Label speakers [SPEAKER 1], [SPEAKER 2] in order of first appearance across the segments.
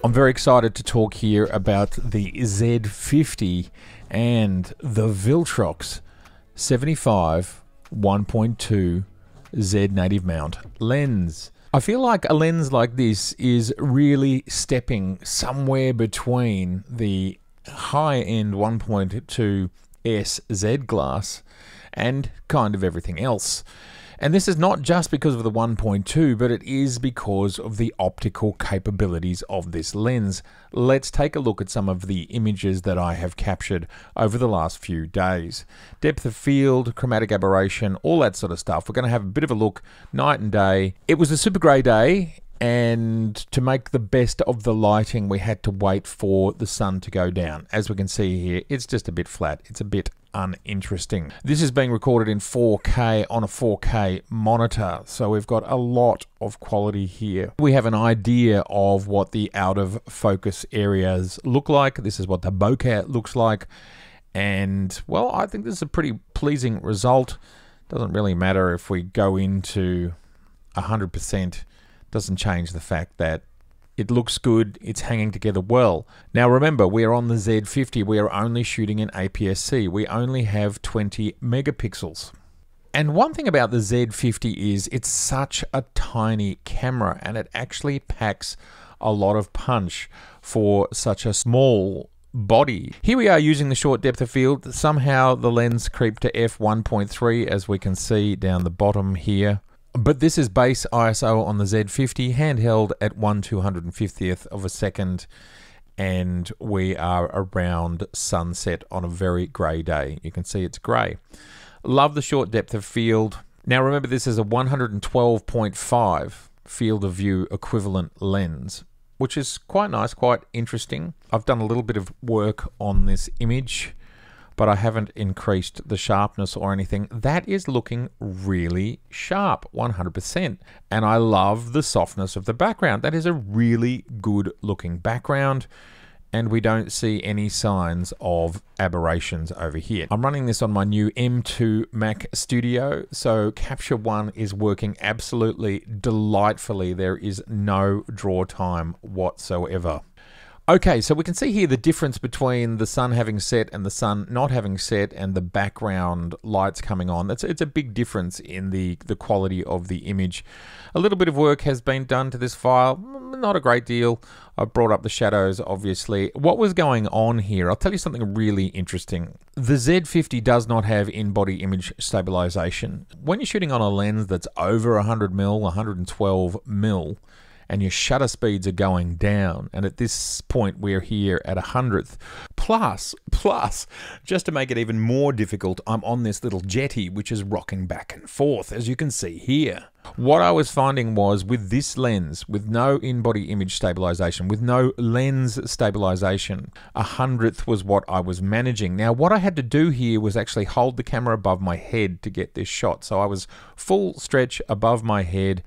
[SPEAKER 1] I'm very excited to talk here about the Z50 and the Viltrox 75 1.2 Z native mount lens. I feel like a lens like this is really stepping somewhere between the high-end 1.2 SZ glass and kind of everything else. And this is not just because of the 1.2, but it is because of the optical capabilities of this lens. Let's take a look at some of the images that I have captured over the last few days. Depth of field, chromatic aberration, all that sort of stuff. We're going to have a bit of a look night and day. It was a super grey day, and to make the best of the lighting, we had to wait for the sun to go down. As we can see here, it's just a bit flat. It's a bit uninteresting. This is being recorded in 4K on a 4K monitor, so we've got a lot of quality here. We have an idea of what the out of focus areas look like. This is what the bokeh looks like, and well, I think this is a pretty pleasing result. Doesn't really matter if we go into 100%. Doesn't change the fact that it looks good, it's hanging together well. Now remember, we are on the Z50, we are only shooting in APS-C. We only have 20 megapixels. And one thing about the Z50 is it's such a tiny camera, and it actually packs a lot of punch for such a small body. Here we are using the short depth of field. Somehow the lens creeped to f1.3, as we can see down the bottom here. But this is base ISO on the Z50, handheld at 1/250th of a second, and we are around sunset on a very grey day. You can see it's grey. Love the short depth of field. Now remember, this is a 112.5 field of view equivalent lens, which is quite nice, quite interesting. I've done a little bit of work on this image, but I haven't increased the sharpness or anything. That is looking really sharp, 100%. And I love the softness of the background. That is a really good looking background, and we don't see any signs of aberrations over here. I'm running this on my new M2 Mac Studio, so Capture One is working absolutely delightfully. There is no draw time whatsoever. Okay, so we can see here the difference between the sun having set and the sun not having set, and the background lights coming on. It's a big difference in the quality of the image. A little bit of work has been done to this file, not a great deal. I've brought up the shadows, obviously. What was going on here? I'll tell you something really interesting. The Z50 does not have in-body image stabilization. When you're shooting on a lens that's over 100mm, 112mm, and your shutter speeds are going down, and at this point we're here at 100th. Plus, just to make it even more difficult, I'm on this little jetty which is rocking back and forth, as you can see here. What I was finding was, with this lens, with no in-body image stabilization, with no lens stabilization, 100th was what I was managing. Now what I had to do here was actually hold the camera above my head to get this shot. So I was full stretch above my head,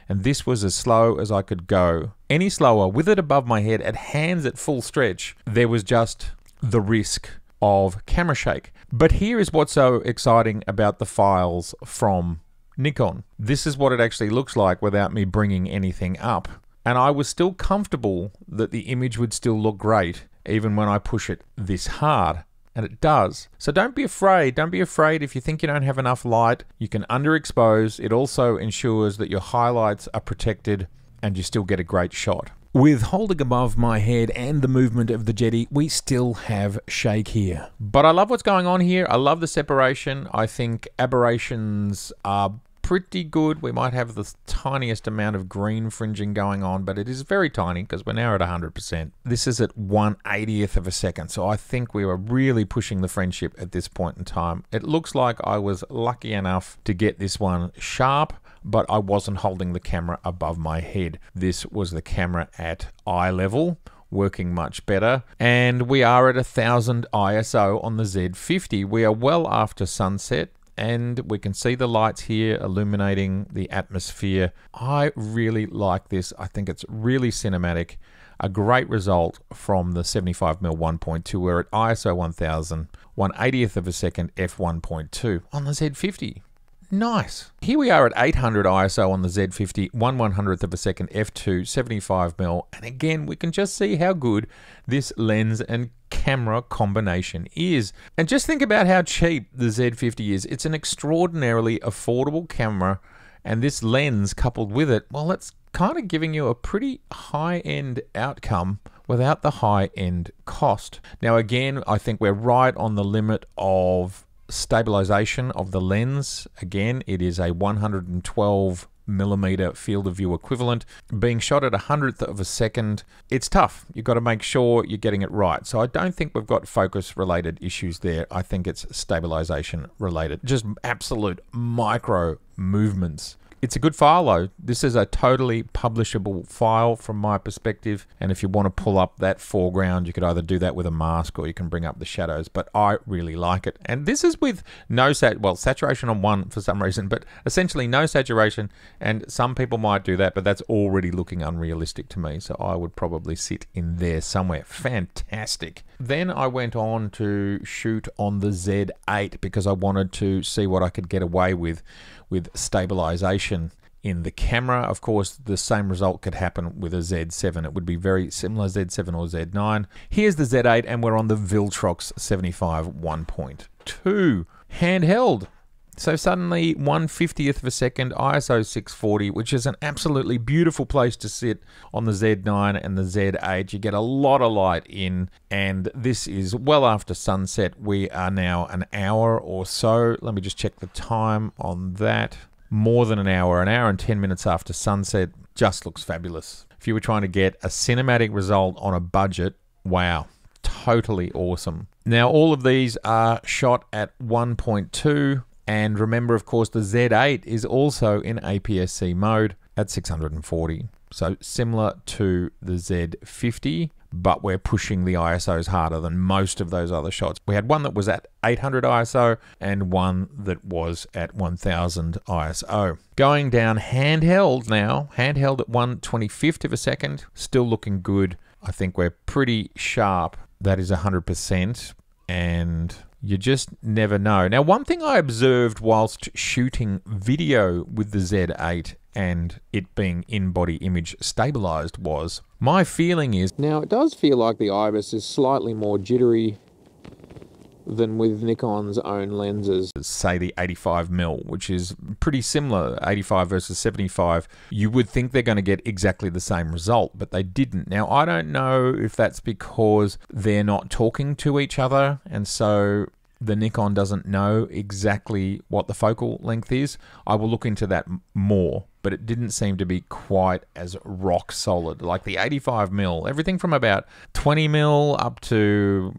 [SPEAKER 1] and this was as slow as I could go. Any slower, with it above my head, at hands at full stretch, there was just the risk of camera shake. But here is what's so exciting about the files from Nikon. This is what it actually looks like without me bringing anything up. And I was still comfortable that the image would still look great, even when I push it this hard. And it does. So don't be afraid. Don't be afraid if you think you don't have enough light. You can underexpose. It also ensures that your highlights are protected and you still get a great shot. With holding above my head and the movement of the jetty, we still have shake here. But I love what's going on here. I love the separation. I think aberrations are pretty good. We might have the tiniest amount of green fringing going on, but it is very tiny because we're now at 100%. This is at 1/80th of a second, so I think we were really pushing the friendship at this point in time. It looks like I was lucky enough to get this one sharp, but I wasn't holding the camera above my head. This was the camera at eye level, working much better, and we are at 1000 ISO on the Z50. We are well after sunset, and we can see the lights here illuminating the atmosphere. I really like this. I think it's really cinematic. A great result from the 75mm 1.2. We're at ISO 1000, 1/80th of a second f1.2 on the Z50. Nice. Here we are at 800 ISO on the Z50, 1/100th of a second f2, 75mm, and again we can just see how good this lens and camera combination is. And just think about how cheap the Z50 is. It's an extraordinarily affordable camera, and this lens coupled with it, well, it's kind of giving you a pretty high-end outcome without the high-end cost. Now again, I think we're right on the limit of stabilization of the lens. Again, it is a 112mm field of view equivalent being shot at 100th of a second. It's tough. You've got to make sure you're getting it right. So I don't think we've got focus related issues there. I think it's stabilization related, just absolute micro movements. It's a good file though. This is a totally publishable file from my perspective, and if you want to pull up that foreground, you could either do that with a mask or you can bring up the shadows, but I really like it. And this is with no saturation on 1 for some reason, but essentially no saturation, and some people might do that, but that's already looking unrealistic to me, so I would probably sit in there somewhere. Fantastic. Then I went on to shoot on the Z8 because I wanted to see what I could get away with stabilization in the camera. Of course, the same result could happen with a Z7. It would be very similar, Z7 or Z9. Here's the Z8, and we're on the Viltrox 75 1.2 handheld. So suddenly 1/50th of a second, ISO 640, which is an absolutely beautiful place to sit on the Z9 and the Z8. You get a lot of light in, and this is well after sunset. We are now an hour or so. Let me just check the time on that. More than an hour and 10 minutes after sunset. Just looks fabulous. If you were trying to get a cinematic result on a budget, wow, totally awesome. Now all of these are shot at 1.2. And remember, of course, the Z8 is also in APS-C mode at 640. So similar to the Z50, but we're pushing the ISOs harder than most of those other shots. We had one that was at 800 ISO and one that was at 1000 ISO. Going down handheld now, handheld at 1/25th of a second, still looking good. I think we're pretty sharp. That is 100%, and you just never know. Now, one thing I observed whilst shooting video with the Z8 and it being in-body image stabilized was, my feeling is, now it does feel like the IBIS is slightly more jittery than with Nikon's own lenses. Say the 85mm, which is pretty similar, 85 versus 75. You would think they're going to get exactly the same result, but they didn't. Now, I don't know if that's because they're not talking to each other, and so the Nikon doesn't know exactly what the focal length is. I will look into that more, but it didn't seem to be quite as rock solid. Like the 85mm, everything from about 20mm up to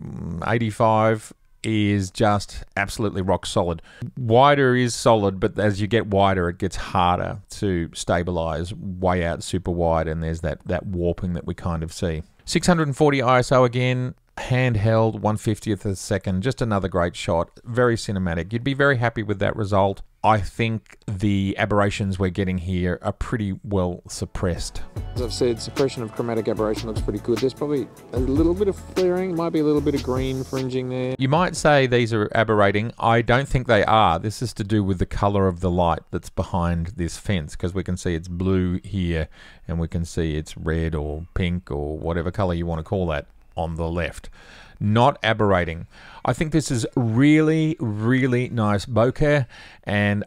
[SPEAKER 1] 85 is just absolutely rock solid. Wider is solid, but as you get wider, it gets harder to stabilize way out super wide, and there's that warping that we kind of see. 640 ISO again, handheld, 1/50th of a second, just another great shot, very cinematic. You'd be very happy with that result. I think the aberrations we're getting here are pretty well suppressed. As I've said, suppression of chromatic aberration looks pretty good. There's probably a little bit of flaring, might be a little bit of green fringing there. You might say these are aberrating. I don't think they are. This is to do with the color of the light that's behind this fence, because we can see it's blue here and we can see it's red or pink or whatever color you want to call that on the left. Not aberrating. I think this is really, really nice bokeh, and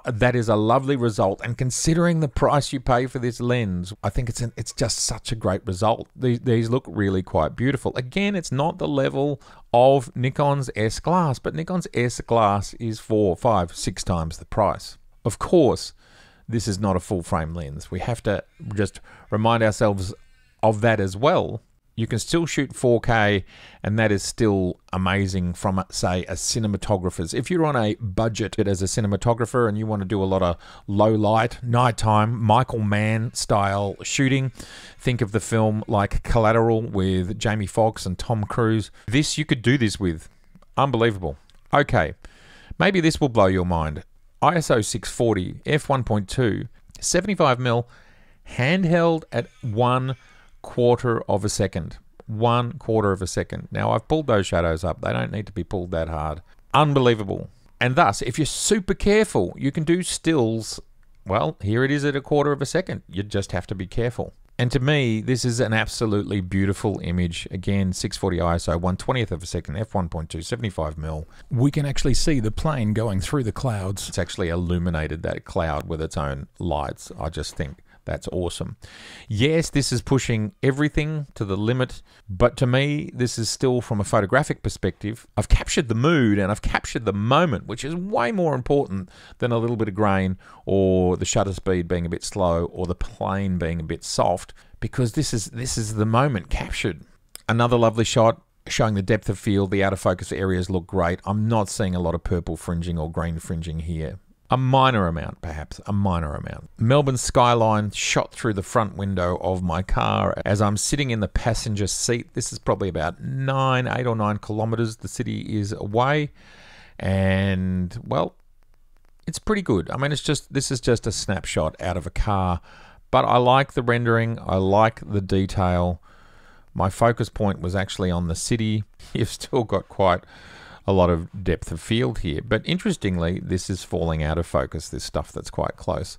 [SPEAKER 1] that is a lovely result. And considering the price you pay for this lens, I think it's just such a great result. These look really quite beautiful. Again, it's not the level of Nikon's S glass, but Nikon's S glass is 4, 5, 6 times the price. Of course, this is not a full frame lens. We have to just remind ourselves of that as well. You can still shoot 4K, and that is still amazing from, say, a cinematographer's. If you're on a budget as a cinematographer and you want to do a lot of low light, nighttime, Michael Mann style shooting, think of the film like Collateral with Jamie Foxx and Tom Cruise. This you could do this with. Unbelievable. Okay, maybe this will blow your mind. ISO 640, f1.2, 75mm, handheld at 1/4 of a second. 1/4 of a second. Now, I've pulled those shadows up. They don't need to be pulled that hard. Unbelievable. And thus, if you're super careful, you can do stills. Well, here it is at 1/4 of a second. You just have to be careful. And to me, this is an absolutely beautiful image. Again, 640 ISO, 1/20th of a second, f1.2, 75mm. We can actually see the plane going through the clouds. It's actually illuminated that cloud with its own lights. I just think that's awesome. Yes, this is pushing everything to the limit, but to me, this is still from a photographic perspective. I've captured the mood and I've captured the moment, which is way more important than a little bit of grain or the shutter speed being a bit slow or the plane being a bit soft, because this is the moment captured. Another lovely shot showing the depth of field. The out of focus areas look great. I'm not seeing a lot of purple fringing or green fringing here. A minor amount, perhaps, a minor amount. Melbourne skyline shot through the front window of my car as I'm sitting in the passenger seat. This is probably about 8 or 9 kilometers the city is away. And, well, it's pretty good. I mean, this is just a snapshot out of a car. But I like the rendering. I like the detail. My focus point was actually on the city. You've still got quite a lot of depth of field here, but interestingly, this is falling out of focus, this stuff that's quite close.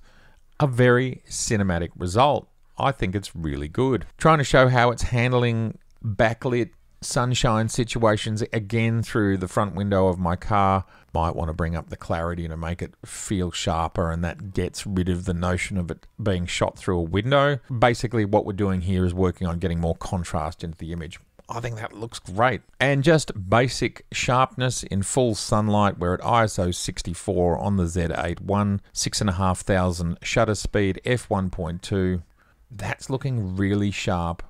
[SPEAKER 1] A very cinematic result. I think it's really good. Trying to show how it's handling backlit sunshine situations again through the front window of my car. Might want to bring up the clarity to make it feel sharper, and that gets rid of the notion of it being shot through a window. Basically, what we're doing here is working on getting more contrast into the image. I think that looks great. And just basic sharpness in full sunlight. We're at ISO 64 on the Z8 6,500 shutter speed, f1.2. That's looking really sharp.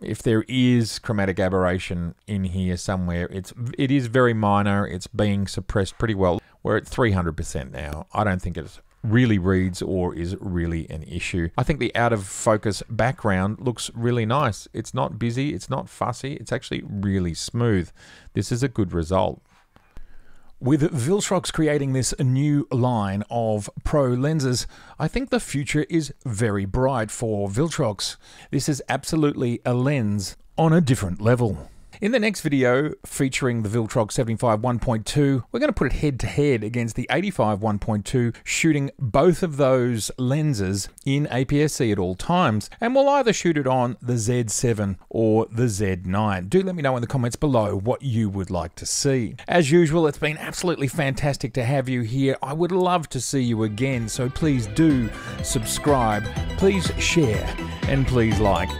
[SPEAKER 1] If there is chromatic aberration in here somewhere, it is very minor. It's being suppressed pretty well. We're at 300% now. I don't think it's really reads or is really an issue. I think the out of focus background looks really nice. It's not busy, it's not fussy, it's actually really smooth. This is a good result. With Viltrox creating this new line of pro lenses, I think the future is very bright for Viltrox. This is absolutely a lens on a different level. In the next video featuring the Viltrox 75 1.2, we're going to put it head to head against the 85 1.2, shooting both of those lenses in APS-C at all times, and we'll either shoot it on the Z7 or the Z9. Do let me know in the comments below what you would like to see. As usual, it's been absolutely fantastic to have you here. I would love to see you again, so please do subscribe, please share, and please like.